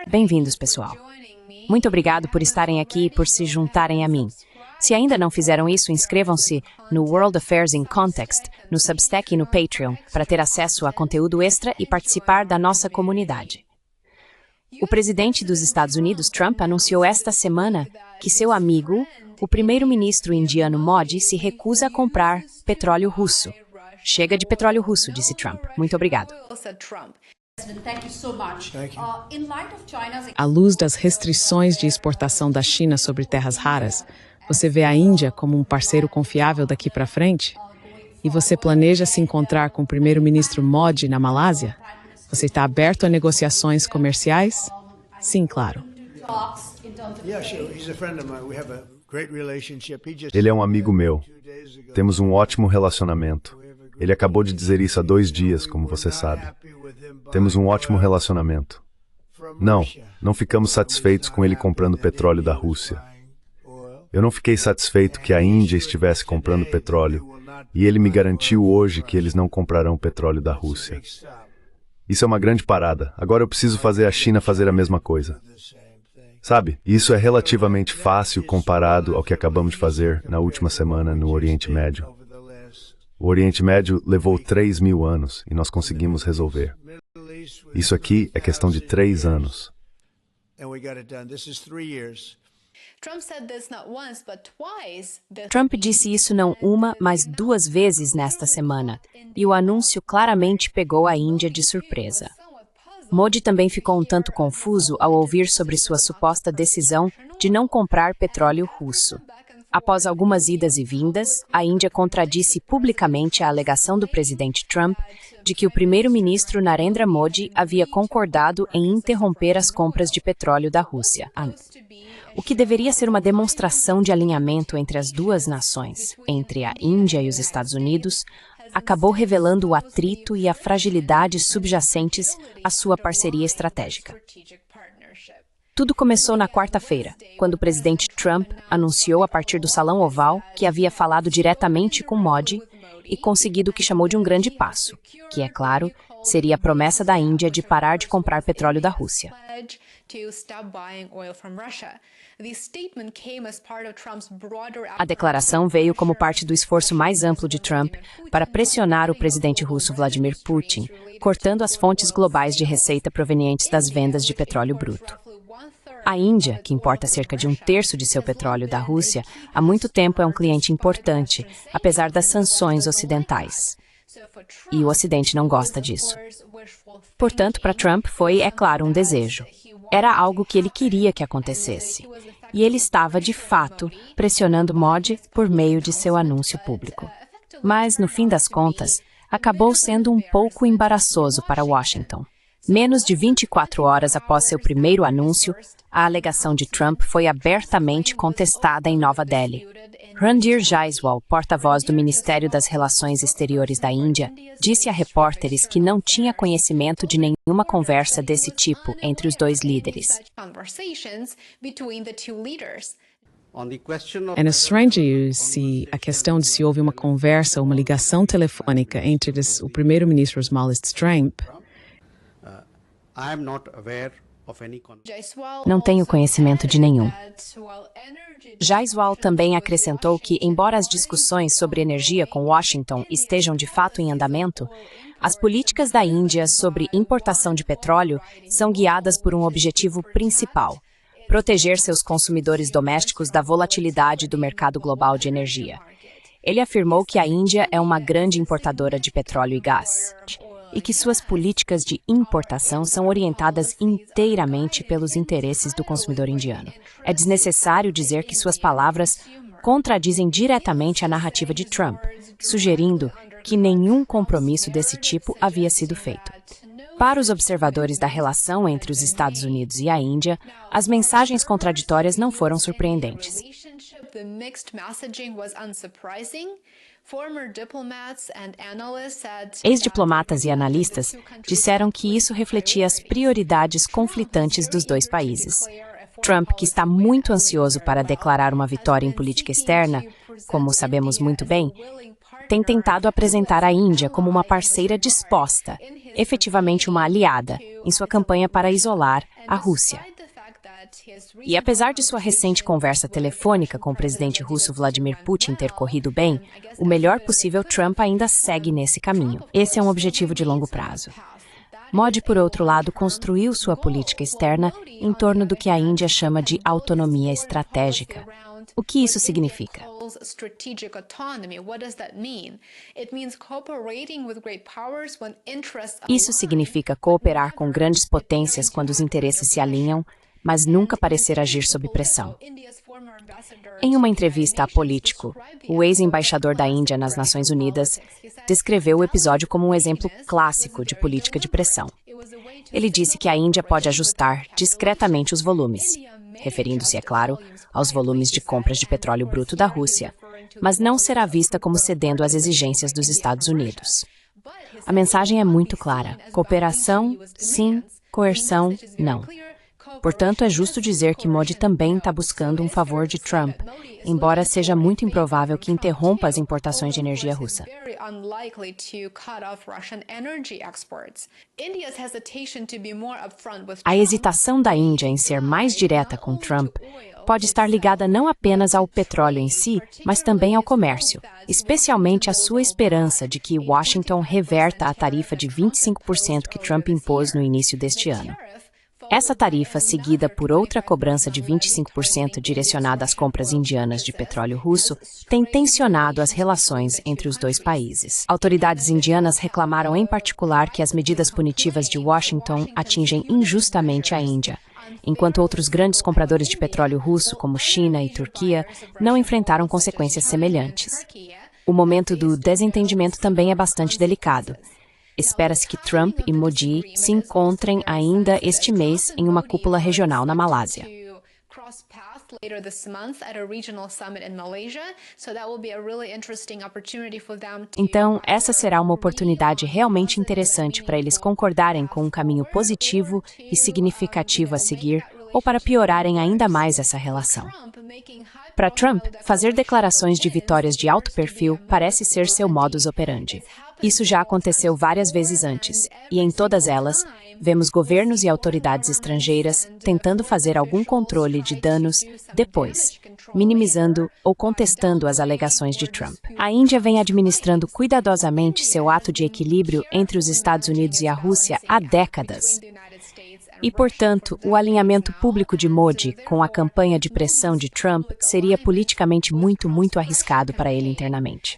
Bem-vindos, pessoal. Muito obrigado por estarem aqui e por se juntarem a mim. Se ainda não fizeram isso, inscrevam-se no World Affairs in Context, no Substack e no Patreon, para ter acesso a conteúdo extra e participar da nossa comunidade. O presidente dos Estados Unidos, Trump, anunciou esta semana que seu amigo, o primeiro-ministro indiano Modi, se recusa a comprar petróleo russo. Chega de petróleo russo, disse Trump. Muito obrigado. À luz das restrições de exportação da China sobre terras raras, você vê a Índia como um parceiro confiável daqui para frente? E você planeja se encontrar com o primeiro-ministro Modi na Malásia? Você está aberto a negociações comerciais? Sim, claro. Ele é um amigo meu. Temos um ótimo relacionamento. Ele acabou de dizer isso há 2 dias, como você sabe. Temos um ótimo relacionamento. Não ficamos satisfeitos com ele comprando petróleo da Rússia. Eu não fiquei satisfeito que a Índia estivesse comprando petróleo, e ele me garantiu hoje que eles não comprarão petróleo da Rússia. Isso é uma grande parada. Agora eu preciso fazer a China fazer a mesma coisa. Sabe, isso é relativamente fácil comparado ao que acabamos de fazer na última semana no Oriente Médio. O Oriente Médio levou 3.000 anos e nós conseguimos resolver. Isso aqui é questão de 3 anos. Trump disse isso não uma, mas 2 vezes nesta semana, e o anúncio claramente pegou a Índia de surpresa. Modi também ficou um tanto confuso ao ouvir sobre sua suposta decisão de não comprar petróleo russo. Após algumas idas e vindas, a Índia contradisse publicamente a alegação do presidente Trump de que o primeiro-ministro Narendra Modi havia concordado em interromper as compras de petróleo da Rússia. O que deveria ser uma demonstração de alinhamento entre as duas nações, entre a Índia e os Estados Unidos, acabou revelando o atrito e a fragilidade subjacentes à sua parceria estratégica. Tudo começou na quarta-feira, quando o presidente Trump anunciou a partir do Salão Oval que havia falado diretamente com Modi e conseguido o que chamou de um grande passo, que, é claro, seria a promessa da Índia de parar de comprar petróleo da Rússia. A declaração veio como parte do esforço mais amplo de Trump para pressionar o presidente russo Vladimir Putin, cortando as fontes globais de receita provenientes das vendas de petróleo bruto. A Índia, que importa cerca de 1/3 de seu petróleo da Rússia, há muito tempo é um cliente importante, apesar das sanções ocidentais. E o Ocidente não gosta disso. Portanto, para Trump foi, é claro, um desejo. Era algo que ele queria que acontecesse. E ele estava, de fato, pressionando Modi por meio de seu anúncio público. Mas, no fim das contas, acabou sendo um pouco embaraçoso para Washington. Menos de 24 horas após seu primeiro anúncio, a alegação de Trump foi abertamente contestada em Nova Delhi. Randhir Jaiswal, porta-voz do Ministério das Relações Exteriores da Índia, disse a repórteres que não tinha conhecimento de nenhuma conversa desse tipo entre os 2 líderes. É estranho se a questão de se houve uma conversa ou uma ligação telefônica entre o primeiro-ministro Trump. Não tenho conhecimento de nenhum. Jaiswal também acrescentou que, embora as discussões sobre energia com Washington estejam de fato em andamento, as políticas da Índia sobre importação de petróleo são guiadas por um objetivo principal: proteger seus consumidores domésticos da volatilidade do mercado global de energia. Ele afirmou que a Índia é uma grande importadora de petróleo e gás, e que suas políticas de importação são orientadas inteiramente pelos interesses do consumidor indiano. É desnecessário dizer que suas palavras contradizem diretamente a narrativa de Trump, sugerindo que nenhum compromisso desse tipo havia sido feito. Para os observadores da relação entre os Estados Unidos e a Índia, as mensagens contraditórias não foram surpreendentes. Ex-diplomatas e analistas disseram que isso refletia as prioridades conflitantes dos 2 países. Trump, que está muito ansioso para declarar uma vitória em política externa, como sabemos muito bem, tem tentado apresentar a Índia como uma parceira disposta, efetivamente uma aliada, em sua campanha para isolar a Rússia. E apesar de sua recente conversa telefônica com o presidente russo Vladimir Putin ter corrido bem, o melhor possível Trump ainda segue nesse caminho. Esse é um objetivo de longo prazo. Modi, por outro lado, construiu sua política externa em torno do que a Índia chama de autonomia estratégica. O que isso significa? Isso significa cooperar com grandes potências quando os interesses se alinham, mas nunca parecer agir sob pressão. Em uma entrevista a Político, o ex-embaixador da Índia nas Nações Unidas descreveu o episódio como um exemplo clássico de política de pressão. Ele disse que a Índia pode ajustar discretamente os volumes, referindo-se, é claro, aos volumes de compras de petróleo bruto da Rússia, mas não será vista como cedendo às exigências dos Estados Unidos. A mensagem é muito clara: cooperação, sim; coerção, não. Portanto, é justo dizer que Modi também está buscando um favor de Trump, embora seja muito improvável que interrompa as importações de energia russa. A hesitação da Índia em ser mais direta com Trump pode estar ligada não apenas ao petróleo em si, mas também ao comércio, especialmente a sua esperança de que Washington reverta a tarifa de 25% que Trump impôs no início deste ano. Essa tarifa, seguida por outra cobrança de 25% direcionada às compras indianas de petróleo russo, tem tensionado as relações entre os dois países. Autoridades indianas reclamaram em particular que as medidas punitivas de Washington atingem injustamente a Índia, enquanto outros grandes compradores de petróleo russo, como China e Turquia, não enfrentaram consequências semelhantes. O momento do desentendimento também é bastante delicado. Espera-se que Trump e Modi se encontrem ainda este mês em uma cúpula regional na Malásia. Então, essa será uma oportunidade realmente interessante para eles concordarem com um caminho positivo e significativo a seguir, ou para piorarem ainda mais essa relação. Para Trump, fazer declarações de vitórias de alto perfil parece ser seu modus operandi. Isso já aconteceu várias vezes antes, e em todas elas, vemos governos e autoridades estrangeiras tentando fazer algum controle de danos depois, minimizando ou contestando as alegações de Trump. A Índia vem administrando cuidadosamente seu ato de equilíbrio entre os Estados Unidos e a Rússia há décadas. E, portanto, o alinhamento público de Modi com a campanha de pressão de Trump seria politicamente muito arriscado para ele internamente.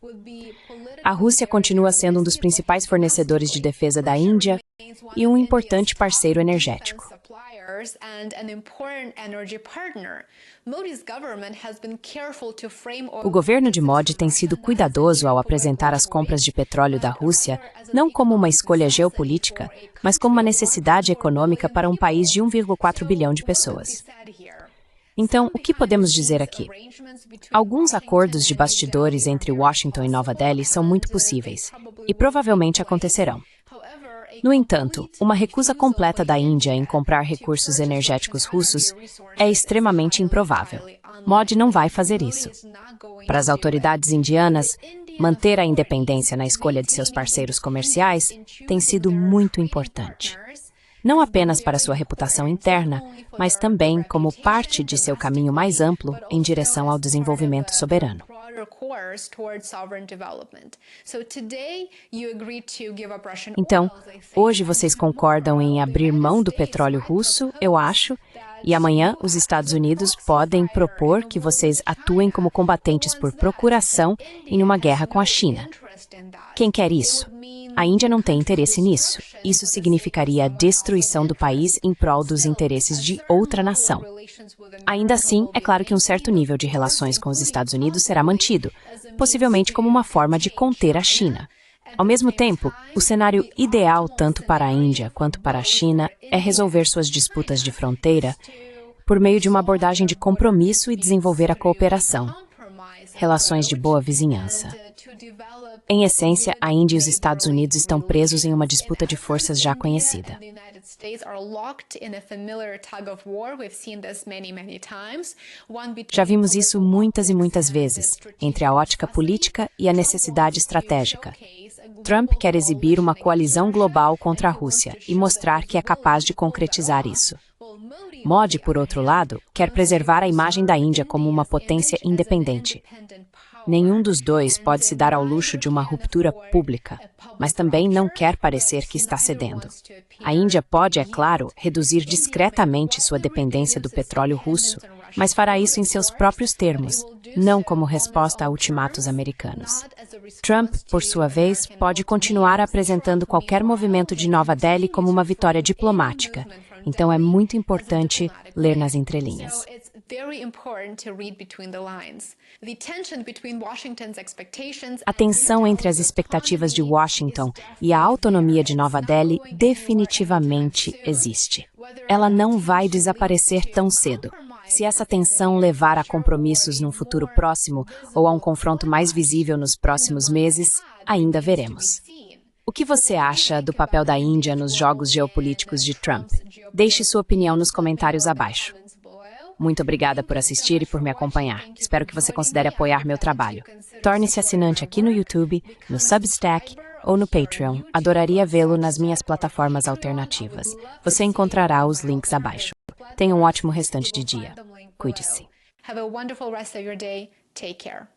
A Rússia continua sendo um dos principais fornecedores de defesa da Índia e um importante parceiro energético. O governo de Modi tem sido cuidadoso ao apresentar as compras de petróleo da Rússia não como uma escolha geopolítica, mas como uma necessidade econômica para um país de 1,4 bilhão de pessoas. Então, o que podemos dizer aqui? Alguns acordos de bastidores entre Washington e Nova Delhi são muito possíveis, e provavelmente acontecerão. No entanto, uma recusa completa da Índia em comprar recursos energéticos russos é extremamente improvável. Modi não vai fazer isso. Para as autoridades indianas, manter a independência na escolha de seus parceiros comerciais tem sido muito importante. Não apenas para sua reputação interna, mas também como parte de seu caminho mais amplo em direção ao desenvolvimento soberano. Então, hoje vocês concordam em abrir mão do petróleo russo, eu acho, e amanhã os Estados Unidos podem propor que vocês atuem como combatentes por procuração em uma guerra com a China. Quem quer isso? A Índia não tem interesse nisso. Isso significaria a destruição do país em prol dos interesses de outra nação. Ainda assim, é claro que um certo nível de relações com os Estados Unidos será mantido, possivelmente como uma forma de conter a China. Ao mesmo tempo, o cenário ideal tanto para a Índia quanto para a China é resolver suas disputas de fronteira por meio de uma abordagem de compromisso e desenvolver a cooperação, relações de boa vizinhança. Em essência, a Índia e os Estados Unidos estão presos em uma disputa de forças já conhecida. Já vimos isso muitas e muitas vezes, entre a ótica política e a necessidade estratégica. Trump quer exibir uma coalizão global contra a Rússia e mostrar que é capaz de concretizar isso. Modi, por outro lado, quer preservar a imagem da Índia como uma potência independente. Nenhum dos dois pode se dar ao luxo de uma ruptura pública, mas também não quer parecer que está cedendo. A Índia pode, é claro, reduzir discretamente sua dependência do petróleo russo, mas fará isso em seus próprios termos, não como resposta a ultimatos americanos. Trump, por sua vez, pode continuar apresentando qualquer movimento de Nova Delhi como uma vitória diplomática, então é muito importante ler nas entrelinhas. A tensão entre as expectativas de Washington e a autonomia de Nova Delhi definitivamente existe. Ela não vai desaparecer tão cedo. Se essa tensão levar a compromissos num futuro próximo ou a um confronto mais visível nos próximos meses, ainda veremos. O que você acha do papel da Índia nos jogos geopolíticos de Trump? Deixe sua opinião nos comentários abaixo. Muito obrigada por assistir e por me acompanhar. Espero que você considere apoiar meu trabalho. Torne-se assinante aqui no YouTube, no Substack ou no Patreon. Adoraria vê-lo nas minhas plataformas alternativas. Você encontrará os links abaixo. Tenha um ótimo restante de dia. Cuide-se. Have a wonderful rest of your day. Take care.